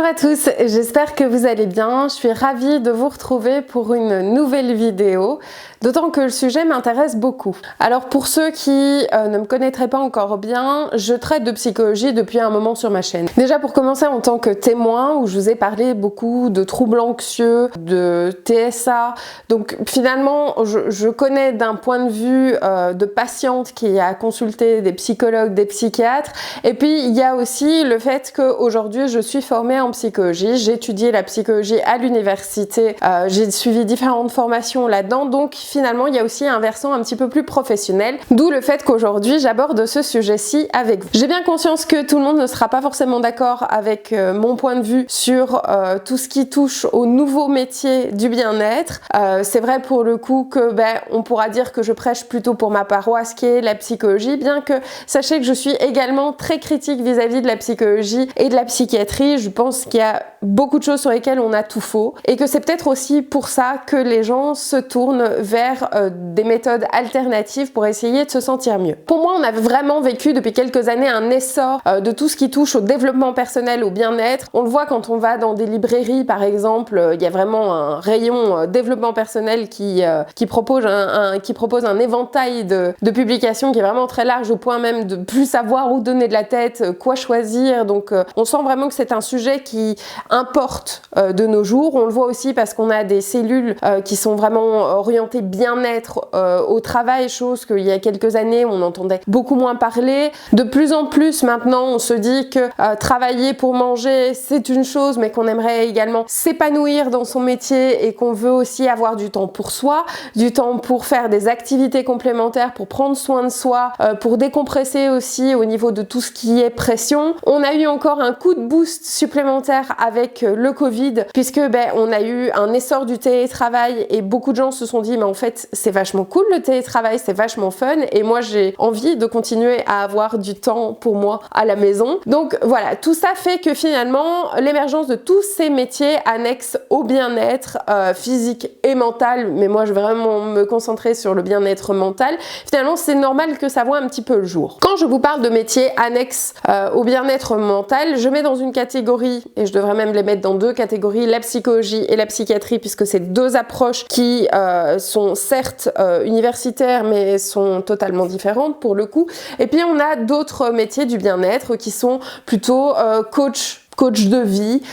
à tous, j'espère que vous allez bien. Je suis ravie de vous retrouver pour une nouvelle vidéo, d'autant que le sujet m'intéresse beaucoup. Alors pour ceux qui ne me connaîtraient pas encore bien, je traite de psychologie depuis un moment sur ma chaîne. Déjà pour commencer en tant que témoin, où je vous ai parlé beaucoup de troubles anxieux, de TSA, donc finalement je connais d'un point de vue de patiente qui a consulté des psychologues, des psychiatres, et puis il y a aussi le fait qu'aujourd'hui je suis formée en psychologie, j'ai étudié la psychologie à l'université, j'ai suivi différentes formations là-dedans, donc finalement il y a aussi un versant un petit peu plus professionnel, d'où le fait qu'aujourd'hui j'aborde ce sujet-ci avec vous. J'ai bien conscience que tout le monde ne sera pas forcément d'accord avec mon point de vue sur tout ce qui touche au nouveau métier du bien-être. C'est vrai pour le coup que on pourra dire que je prêche plutôt pour ma paroisse qui est la psychologie, bien que sachez que je suis également très critique vis-à-vis de la psychologie et de la psychiatrie. Je pense qu'il y a beaucoup de choses sur lesquelles on a tout faux et que c'est peut-être aussi pour ça que les gens se tournent vers des méthodes alternatives pour essayer de se sentir mieux. Pour moi, on a vraiment vécu depuis quelques années un essor de tout ce qui touche au développement personnel, au bien-être. On le voit quand on va dans des librairies par exemple, il y a vraiment un rayon développement personnel qui propose un éventail de publications qui est vraiment très large au point même de plus savoir où donner de la tête, quoi choisir. Donc on sent vraiment que c'est un sujet qui importe de nos jours. On le voit aussi parce qu'on a des cellules qui sont vraiment orientées bien-être au travail, chose qu'il y a quelques années on entendait beaucoup moins parler. De plus en plus maintenant on se dit que travailler pour manger c'est une chose, mais qu'on aimerait également s'épanouir dans son métier et qu'on veut aussi avoir du temps pour soi, du temps pour faire des activités complémentaires, pour prendre soin de soi, pour décompresser aussi au niveau de tout ce qui est pression. On a eu encore un coup de boost supplémentaire avec le Covid, puisque on a eu un essor du télétravail et beaucoup de gens se sont dit mais en fait c'est vachement cool le télétravail, c'est vachement fun et moi j'ai envie de continuer à avoir du temps pour moi à la maison. Donc voilà, tout ça fait que finalement l'émergence de tous ces métiers annexes au bien-être physique et mental, mais moi je vais vraiment me concentrer sur le bien-être mental, finalement c'est normal que ça voit un petit peu le jour. Quand je vous parle de métiers annexes au bien-être mental, je mets dans une catégorie, et je devrais même les mettre dans deux catégories, la psychologie et la psychiatrie, puisque c'est deux approches qui sont certes universitaires mais sont totalement différentes pour le coup. Et puis on a d'autres métiers du bien-être qui sont plutôt coach de vie,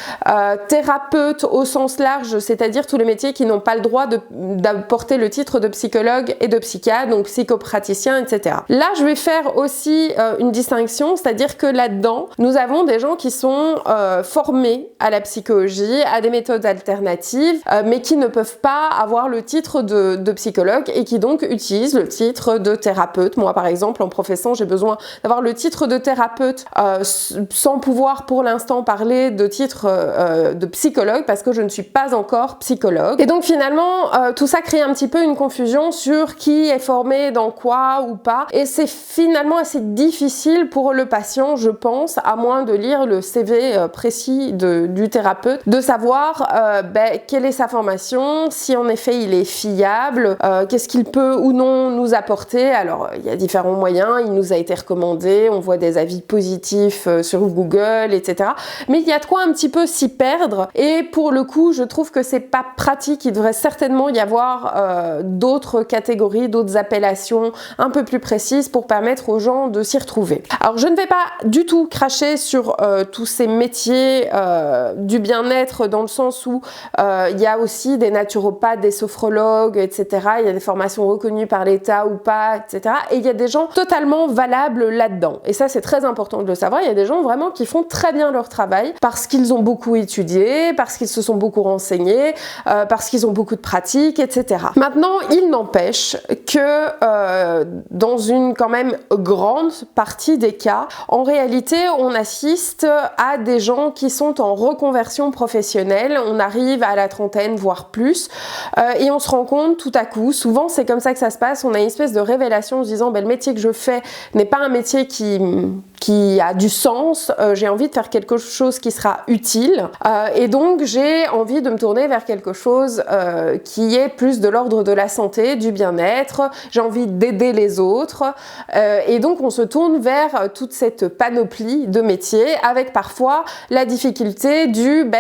thérapeute au sens large, c'est-à-dire tous les métiers qui n'ont pas le droit d'apporter le titre de psychologue et de psychiatre, donc psychopraticien, etc. Là, je vais faire aussi une distinction, c'est-à-dire que là-dedans, nous avons des gens qui sont formés à la psychologie, à des méthodes alternatives, mais qui ne peuvent pas avoir le titre de psychologue et qui donc utilisent le titre de thérapeute. Moi, par exemple, en professant, j'ai besoin d'avoir le titre de thérapeute sans pouvoir pour l'instant parler de titre de psychologue parce que je ne suis pas encore psychologue. Et donc finalement, tout ça crée un petit peu une confusion sur qui est formé dans quoi ou pas. Et c'est finalement assez difficile pour le patient, je pense, à moins de lire le CV précis du thérapeute, de savoir quelle est sa formation, si en effet il est fiable, qu'est-ce qu'il peut ou non nous apporter. Alors il y a différents moyens, il nous a été recommandé, on voit des avis positifs sur Google, etc. Mais il y a de quoi un petit peu s'y perdre et pour le coup je trouve que c'est pas pratique. Il devrait certainement y avoir d'autres catégories, d'autres appellations un peu plus précises pour permettre aux gens de s'y retrouver. Alors je ne vais pas du tout cracher sur tous ces métiers du bien-être dans le sens où il y a aussi des naturopathes, des sophrologues, etc. Il y a des formations reconnues par l'État ou pas, etc. Et il y a des gens totalement valables là-dedans. Et ça c'est très important de le savoir. Il y a des gens vraiment qui font très bien leur travail parce qu'ils ont beaucoup étudié, parce qu'ils se sont beaucoup renseignés, parce qu'ils ont beaucoup de pratiques, etc. Maintenant, il n'empêche que dans une quand même grande partie des cas, en réalité, on assiste à des gens qui sont en reconversion professionnelle. On arrive à la trentaine, voire plus, et on se rend compte tout à coup, souvent c'est comme ça que ça se passe, on a une espèce de révélation en se disant le métier que je fais n'est pas un métier qui a du sens, j'ai envie de faire quelque chose chose qui sera utile et donc j'ai envie de me tourner vers quelque chose qui est plus de l'ordre de la santé, du bien-être, j'ai envie d'aider les autres et donc on se tourne vers toute cette panoplie de métiers avec parfois la difficulté du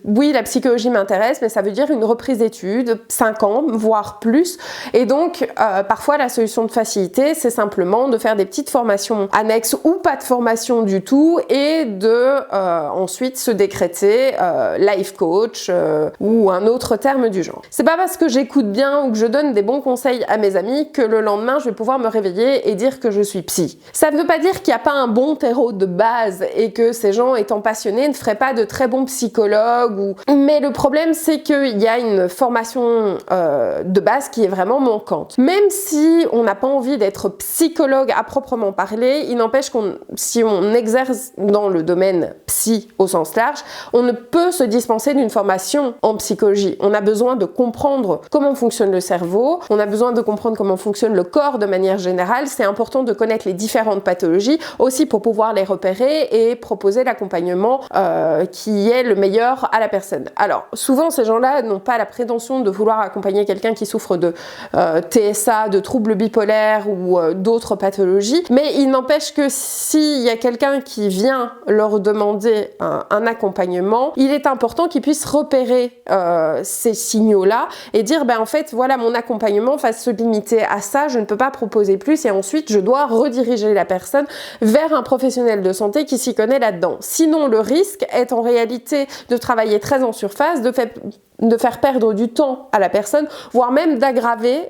oui, la psychologie m'intéresse, mais ça veut dire une reprise d'études, 5 ans, voire plus. Et donc, parfois, la solution de facilité, c'est simplement de faire des petites formations annexes ou pas de formation du tout et de ensuite se décréter life coach ou un autre terme du genre. C'est pas parce que j'écoute bien ou que je donne des bons conseils à mes amis que le lendemain, je vais pouvoir me réveiller et dire que je suis psy. Ça ne veut pas dire qu'il n'y a pas un bon terreau de base et que ces gens étant passionnés ne feraient pas de très bons psychologues. Mais le problème, c'est qu'il y a une formation de base qui est vraiment manquante. Même si on n'a pas envie d'être psychologue à proprement parler, il n'empêche qu'on, si on exerce dans le domaine psy au sens large, on ne peut se dispenser d'une formation en psychologie. On a besoin de comprendre comment fonctionne le cerveau, on a besoin de comprendre comment fonctionne le corps de manière générale. C'est important de connaître les différentes pathologies aussi pour pouvoir les repérer et proposer l'accompagnement qui est le meilleur à la personne. Alors, souvent, ces gens-là n'ont pas la prétention de vouloir accompagner quelqu'un qui souffre de TSA, de troubles bipolaires ou d'autres pathologies, mais il n'empêche que s'il y a quelqu'un qui vient leur demander un accompagnement, il est important qu'ils puissent repérer ces signaux-là et dire, en fait, voilà, mon accompagnement va se limiter à ça, je ne peux pas proposer plus et ensuite, je dois rediriger la personne vers un professionnel de santé qui s'y connaît là-dedans. Sinon, le risque est en réalité de travailler très en surface, de faire perdre du temps à la personne, voire même d'aggraver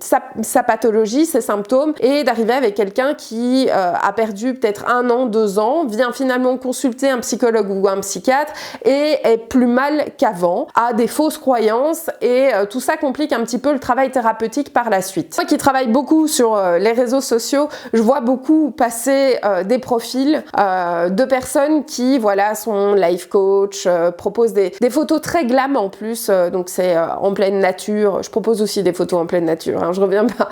sa pathologie, ses symptômes, et d'arriver avec quelqu'un qui a perdu peut-être 1 an, 2 ans, vient finalement consulter un psychologue ou un psychiatre et est plus mal qu'avant, a des fausses croyances et tout ça complique un petit peu le travail thérapeutique par la suite. Moi qui travaille beaucoup sur les réseaux sociaux, je vois beaucoup passer des profils de personnes qui sont life coach, proposent des photos très glam en plus, donc c'est en pleine nature. Je propose aussi des photos en pleine nature, je reviens pas,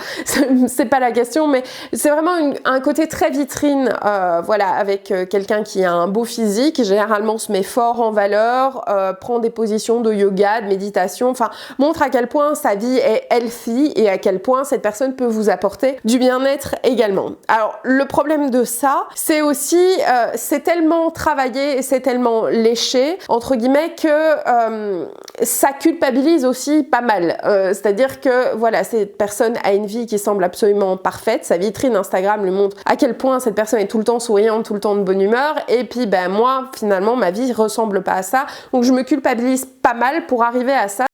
c'est pas la question, mais c'est vraiment un côté très vitrine, avec quelqu'un qui a un beau physique, généralement se met fort en valeur, prend des positions de yoga, de méditation, montre à quel point sa vie est healthy et à quel point cette personne peut vous apporter du bien-être également. Alors, le problème de ça, c'est aussi, c'est tellement travaillé et c'est tellement léché, entre guillemets, que ça culpabilise aussi pas mal. C'est-à-dire que, cette personne a une vie qui semble absolument parfaite, sa vitrine Instagram lui montre à quel point cette personne est tout le temps souriante, tout le temps de bonne humeur, et puis moi, finalement, ma vie ressemble pas à ça, donc je me culpabilise pas mal pour arriver à ça.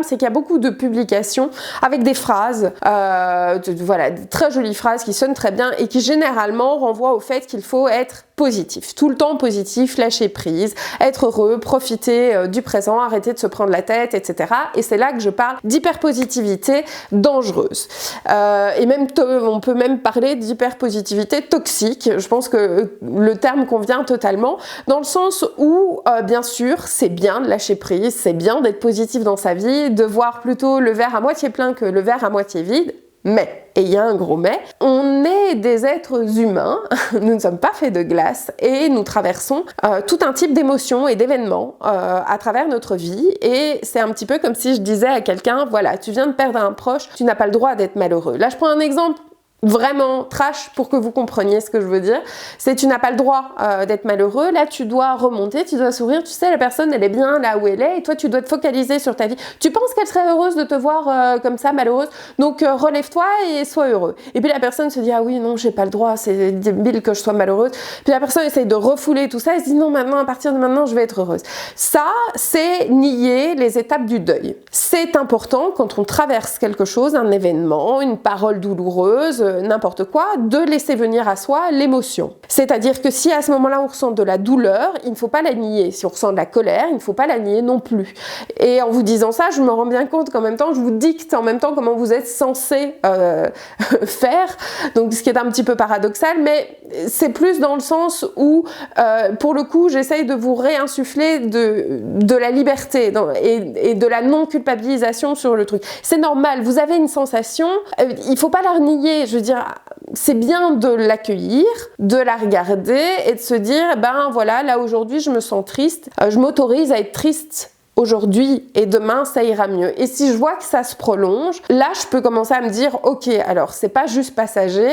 C'est qu'il y a beaucoup de publications avec des phrases, de très jolies phrases qui sonnent très bien et qui généralement renvoient au fait qu'il faut être positif, tout le temps positif, lâcher prise, être heureux, profiter du présent, arrêter de se prendre la tête, etc. Et c'est là que je parle d'hyperpositivité dangereuse. Et même on peut même parler d'hyperpositivité toxique. Je pense que le terme convient totalement, dans le sens où, bien sûr, c'est bien de lâcher prise, c'est bien d'être positif dans sa vie, de voir plutôt le verre à moitié plein que le verre à moitié vide. Mais, et il y a un gros mais, on est des êtres humains, nous ne sommes pas faits de glace et nous traversons tout un type d'émotions et d'événements à travers notre vie, et c'est un petit peu comme si je disais à quelqu'un, tu viens de perdre un proche, tu n'as pas le droit d'être malheureux. Là je prends un exemple vraiment trash pour que vous compreniez ce que je veux dire. C'est tu n'as pas le droit d'être malheureux, là tu dois remonter, tu dois sourire, tu sais la personne elle est bien là où elle est et toi tu dois te focaliser sur ta vie. Tu penses qu'elle serait heureuse de te voir comme ça malheureuse, donc relève-toi et sois heureux. Et puis la personne se dit ah oui non j'ai pas le droit, c'est débile que je sois malheureuse. Puis la personne essaye de refouler tout ça et se dit non maintenant à partir de maintenant je vais être heureuse. Ça c'est nier les étapes du deuil. C'est important quand on traverse quelque chose, un événement, une parole douloureuse, n'importe quoi, de laisser venir à soi l'émotion. C'est-à-dire que si à ce moment-là on ressent de la douleur, il ne faut pas la nier. Si on ressent de la colère, il ne faut pas la nier non plus. Et en vous disant ça, je me rends bien compte qu'en même temps, je vous dicte en même temps comment vous êtes censé faire. Donc ce qui est un petit peu paradoxal, mais c'est plus dans le sens où, pour le coup, j'essaye de vous réinsuffler de la liberté et de la non-culpabilisation sur le truc. C'est normal, vous avez une sensation, il ne faut pas la renier. Je veux dire, c'est bien de l'accueillir, de la regarder et de se dire, ben voilà, là aujourd'hui je me sens triste, je m'autorise à être triste aujourd'hui et demain ça ira mieux. Et si je vois que ça se prolonge, là je peux commencer à me dire ok alors c'est pas juste passager,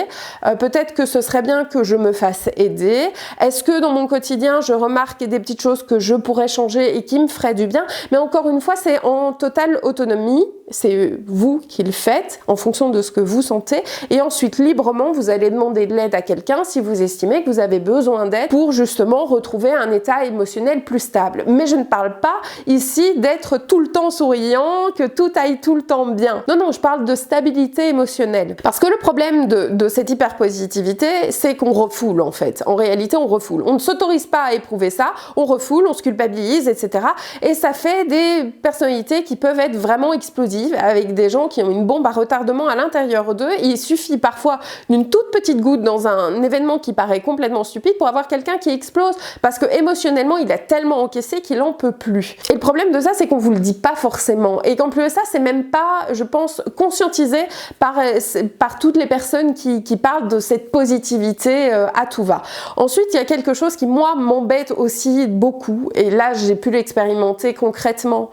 peut-être que ce serait bien que je me fasse aider. Est-ce que dans mon quotidien je remarque des petites choses que je pourrais changer et qui me feraient du bien? Mais encore une fois c'est en totale autonomie, c'est vous qui le faites en fonction de ce que vous sentez et ensuite librement vous allez demander de l'aide à quelqu'un si vous estimez que vous avez besoin d'aide pour justement retrouver un état émotionnel plus stable. Mais je ne parle pas ici d'être tout le temps souriant, que tout aille tout le temps bien. Non, non, je parle de stabilité émotionnelle. Parce que le problème de cette hyperpositivité, c'est qu'on refoule en fait. En réalité, on refoule. On ne s'autorise pas à éprouver ça, on refoule, on se culpabilise, etc. Et ça fait des personnalités qui peuvent être vraiment explosives, avec des gens qui ont une bombe à retardement à l'intérieur d'eux. Il suffit parfois d'une toute petite goutte dans un événement qui paraît complètement stupide pour avoir quelqu'un qui explose, parce que émotionnellement, il a tellement encaissé qu'il en peut plus. Et le problème de ça, c'est qu'on vous le dit pas forcément et qu'en plus de ça, c'est même pas, je pense, conscientisé par toutes les personnes qui parlent de cette positivité à tout va. Ensuite, il y a quelque chose qui, moi, m'embête aussi beaucoup et là, j'ai pu l'expérimenter concrètement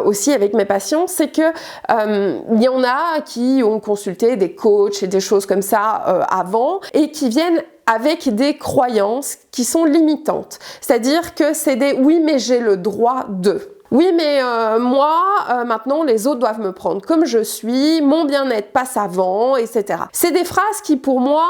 aussi avec mes patients, c'est que il y en a qui ont consulté des coachs et des choses comme ça avant et qui viennent avec des croyances qui sont limitantes. C'est-à-dire que c'est des « oui, mais j'ai le droit de ». Oui, mais moi, maintenant, les autres doivent me prendre comme je suis, mon bien-être passe avant, etc. C'est des phrases qui, pour moi,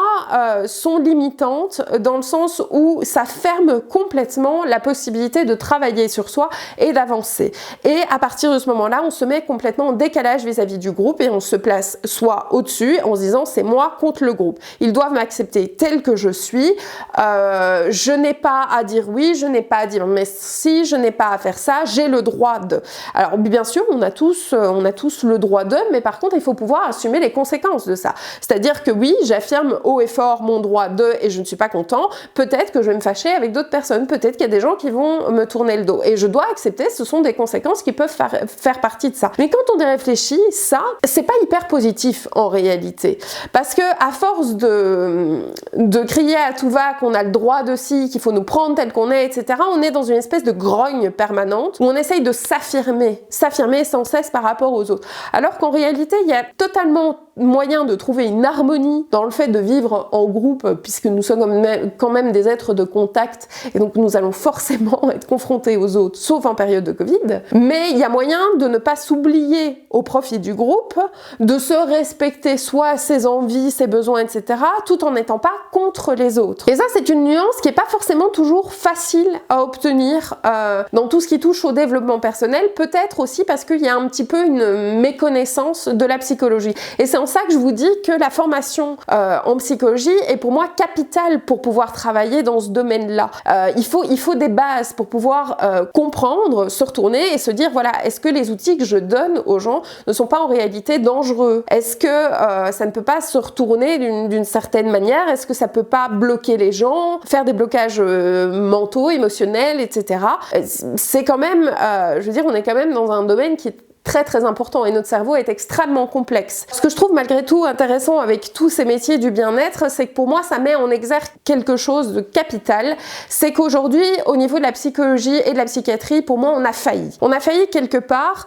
sont limitantes dans le sens où ça ferme complètement la possibilité de travailler sur soi et d'avancer. Et à partir de ce moment-là, on se met complètement en décalage vis-à-vis du groupe et on se place soit au-dessus en se disant « c'est moi contre le groupe ». Ils doivent m'accepter tel que je suis, je n'ai pas à dire oui, je n'ai pas à dire mais si, je n'ai pas à faire ça, j'ai le droit de. Alors bien sûr, on a tous le droit de, mais par contre, il faut pouvoir assumer les conséquences de ça. C'est-à-dire que oui, j'affirme haut et fort mon droit de et je ne suis pas content, peut-être que je vais me fâcher avec d'autres personnes, peut-être qu'il y a des gens qui vont me tourner le dos. Et je dois accepter, ce sont des conséquences qui peuvent faire partie de ça. Mais quand on y réfléchit, ça, c'est pas hyper positif en réalité. Parce que à force de crier à tout va qu'on a le droit de ci, qu'il faut nous prendre tel qu'on est, etc., on est dans une espèce de grogne permanente où on essaye de s'affirmer sans cesse par rapport aux autres. Alors qu'en réalité, il y a totalement moyen de trouver une harmonie dans le fait de vivre en groupe, puisque nous sommes quand même des êtres de contact, et donc nous allons forcément être confrontés aux autres, sauf en période de Covid. Mais il y a moyen de ne pas s'oublier au profit du groupe, de se respecter soi, ses envies, ses besoins, etc., tout en n'étant pas contre les autres. Et ça, c'est une nuance qui n'est pas forcément toujours facile à obtenir dans tout ce qui touche au développement personnel, peut-être aussi parce qu'il y a un petit peu une méconnaissance de la psychologie. Et c'est en ça que je vous dis que la formation en psychologie est pour moi capitale pour pouvoir travailler dans ce domaine-là. Il faut des bases pour pouvoir comprendre, se retourner et se dire, voilà, est-ce que les outils que je donne aux gens ne sont pas en réalité dangereux? Est-ce que ça ne peut pas se retourner d'une certaine manière? Est-ce que ça peut pas bloquer les gens, faire des blocages mentaux, émotionnels, etc. C'est quand même, je veux dire, on est quand même dans un domaine qui est très très important et notre cerveau est extrêmement complexe. Ce que je trouve malgré tout intéressant avec tous ces métiers du bien-être, c'est que pour moi ça met en exergue quelque chose de capital, c'est qu'aujourd'hui au niveau de la psychologie et de la psychiatrie, pour moi on a failli. On a failli quelque part,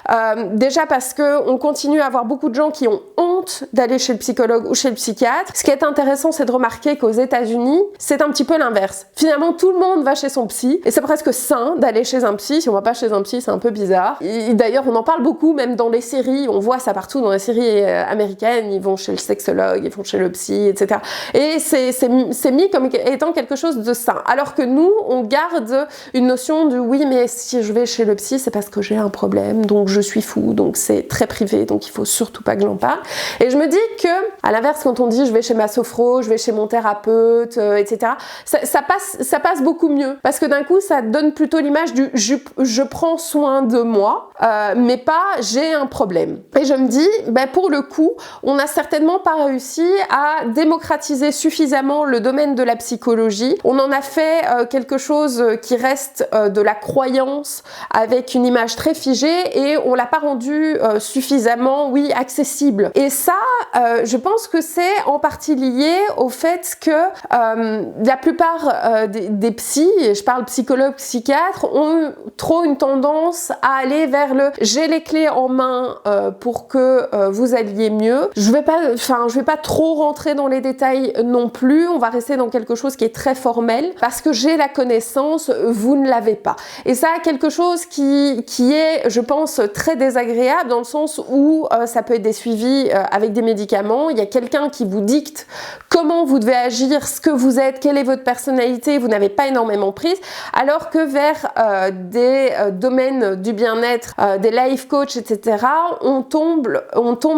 déjà parce qu'on continue à avoir beaucoup de gens qui ont honte d'aller chez le psychologue ou chez le psychiatre. Ce qui est intéressant, c'est de remarquer qu'aux États-Unis, c'est un petit peu l'inverse. Finalement, tout le monde va chez son psy et c'est presque sain d'aller chez un psy. Si on va pas chez un psy, c'est un peu bizarre. D'ailleurs, on en parle beaucoup, même dans les séries. On voit ça partout dans les séries américaines. Ils vont chez le sexologue, ils vont chez le psy, etc. Et c'est mis comme étant quelque chose de sain. Alors que nous, on garde une notion de oui, mais si je vais chez le psy, c'est parce que j'ai un problème, donc je suis fou, donc c'est très privé, donc il faut surtout pas que j'en parle. Et je me dis que, à l'inverse, quand on dit je vais chez ma sophro, je vais chez mon thérapeute, etc., ça passe beaucoup mieux. Parce que d'un coup, ça donne plutôt l'image du je prends soin de moi, mais pas j'ai un problème. Et je me dis, ben pour le coup, on n'a certainement pas réussi à démocratiser suffisamment le domaine de la psychologie. On en a fait quelque chose qui reste de la croyance avec une image très figée et on l'a pas rendu suffisamment, oui, accessible. Et ça, je pense que c'est en partie lié au fait que la plupart des psys, et je parle psychologues, psychiatres, ont trop une tendance à aller vers le j'ai les clés en main pour que vous alliez mieux. Je vais pas trop rentrer dans les détails non plus, on va rester dans quelque chose qui est très formel parce que j'ai la connaissance, vous ne l'avez pas. Et ça a quelque chose qui est, je pense, très désagréable dans le sens où ça peut être des suivis avec des médicaments, il y a quelqu'un qui vous dicte comment vous devez agir, ce que vous êtes, quelle est votre personnalité, vous n'avez pas énormément prise, alors que vers des domaines du bien-être, des life coach, etc., on tombe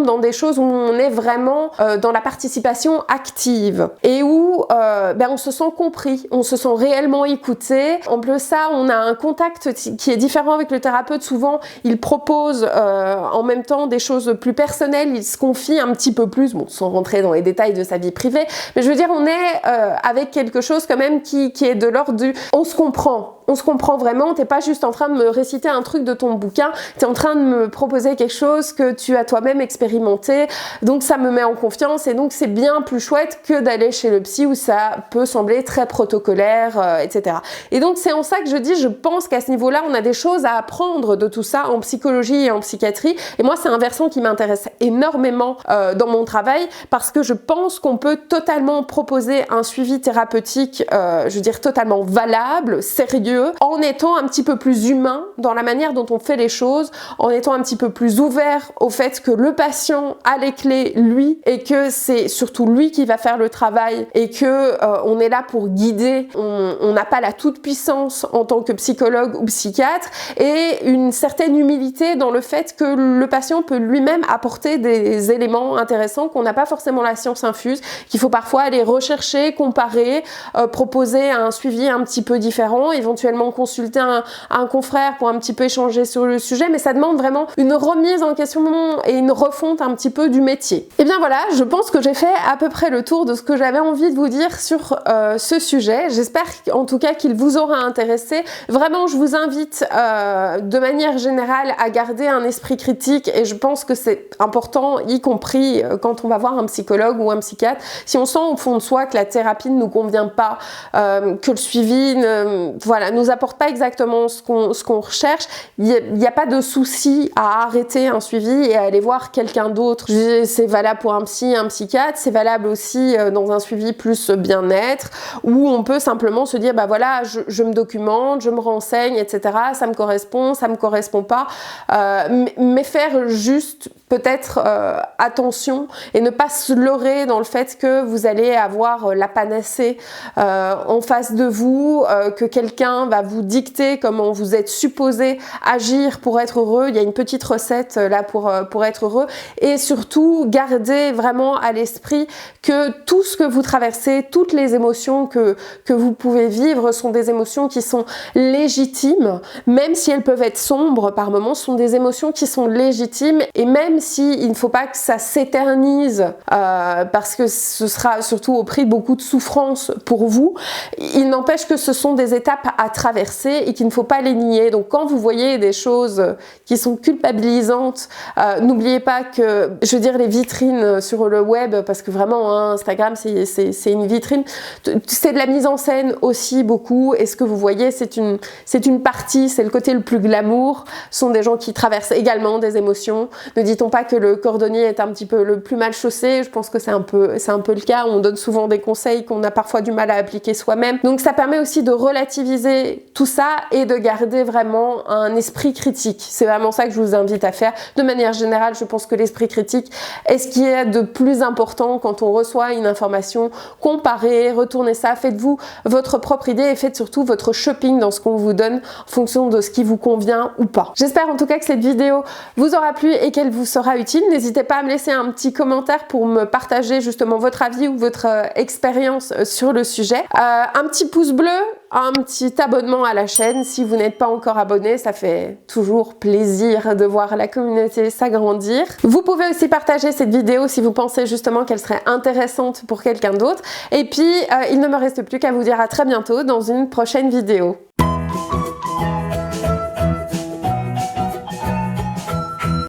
dans des choses où on est vraiment dans la participation active et où on se sent compris, on se sent réellement écouté. En plus ça, on a un contact qui est différent avec le thérapeute. Souvent, il propose en même temps des choses plus personnelles, il se confie un petit peu plus, bon, sans rentrer dans les détails de sa vie privée, mais je veux dire, on est avec quelque chose quand même qui est de l'ordre du on se comprend vraiment, t'es pas juste en train de me réciter un truc de ton bouquin, t'es en train de me proposer quelque chose que tu as toi-même expérimenté, donc ça me met en confiance et donc c'est bien plus chouette que d'aller chez le psy où ça peut sembler très protocolaire, etc. Et donc c'est en ça que je dis, je pense qu'à ce niveau-là, on a des choses à apprendre de tout ça en psychologie et en psychiatrie, et moi c'est un versant qui m'intéresse énormément dans mon travail parce que je pense qu'on peut totalement proposer un suivi thérapeutique, je veux dire totalement valable, sérieux, en étant un petit peu plus humain dans la manière dont on fait les choses, en étant un petit peu plus ouvert au fait que le patient a les clés lui et que c'est surtout lui qui va faire le travail et que on est là pour guider, on n'a pas la toute-puissance en tant que psychologue ou psychiatre, et une certaine humilité dans le fait que le patient peut lui-même apporter des éléments intéressants, qu'on n'a pas forcément la science infuse, qu'il faut parfois aller rechercher, comparer, proposer un suivi un petit peu différent, éventuellement consulter un confrère pour un petit peu échanger sur le sujet, mais ça demande vraiment une remise en question et une refonte un petit peu du métier. Et bien voilà, je pense que j'ai fait à peu près le tour de ce que j'avais envie de vous dire sur ce sujet. J'espère en tout cas qu'il vous aura intéressé. Vraiment, je vous invite de manière générale à garder un esprit critique, et je pense que c'est important, y compris quand on va voir un psychologue ou un psychiatre. Si on sent au fond de soi que la thérapie ne nous convient pas, que le suivi nous apporte pas exactement ce qu'on recherche, il n'y a pas de souci à arrêter un suivi et à aller voir quelqu'un d'autre. C'est valable pour un psy, un psychiatre, c'est valable aussi dans un suivi plus bien-être, où on peut simplement se dire, bah voilà, je me documente, je me renseigne, etc. Ça me correspond pas, mais faire juste peut-être attention et ne pas se leurrer dans le fait que vous allez avoir la panacée en face de vous, que quelqu'un va vous dicter comment vous êtes supposé agir pour être heureux. Il y a une petite recette là pour être heureux, et surtout gardez vraiment à l'esprit que tout ce que vous traversez, toutes les émotions que vous pouvez vivre sont des émotions qui sont légitimes, même si elles peuvent être sombres par moments, sont des émotions qui sont légitimes, et même si il ne faut pas que ça s'éternise parce que ce sera surtout au prix de beaucoup de souffrance pour vous, il n'empêche que ce sont des étapes à traverser et qu'il ne faut pas les nier. Donc quand vous voyez des choses qui sont culpabilisantes, n'oubliez pas que, je veux dire, les vitrines sur le web, parce que vraiment hein, Instagram c'est une vitrine, c'est de la mise en scène aussi beaucoup, et ce que vous voyez c'est une partie, c'est le côté le plus glamour, ce sont des gens qui traversent également des émotions. Ne dit-on pas que le cordonnier est un petit peu le plus mal chaussé? Je pense que c'est un peu le cas. On donne souvent des conseils qu'on a parfois du mal à appliquer soi-même. Donc ça permet aussi de relativiser tout ça et de garder vraiment un esprit critique. C'est vraiment ça que je vous invite à faire. De manière générale, je pense que l'esprit critique est ce qui est de plus important quand on reçoit une information. Comparez, retournez ça, faites-vous votre propre idée et faites surtout votre shopping dans ce qu'on vous donne en fonction de ce qui vous convient ou pas. J'espère en tout cas que cette vidéo vous aura plu et qu'elle vous sera utile. N'hésitez pas à me laisser un petit commentaire pour me partager justement votre avis ou votre expérience sur le sujet. Un petit pouce bleu, un petit abonnement à la chaîne si vous n'êtes pas encore abonné, ça fait toujours plaisir de voir la communauté s'agrandir. Vous pouvez aussi partager cette vidéo si vous pensez justement qu'elle serait intéressante pour quelqu'un d'autre. Et puis, il ne me reste plus qu'à vous dire à très bientôt dans une prochaine vidéo.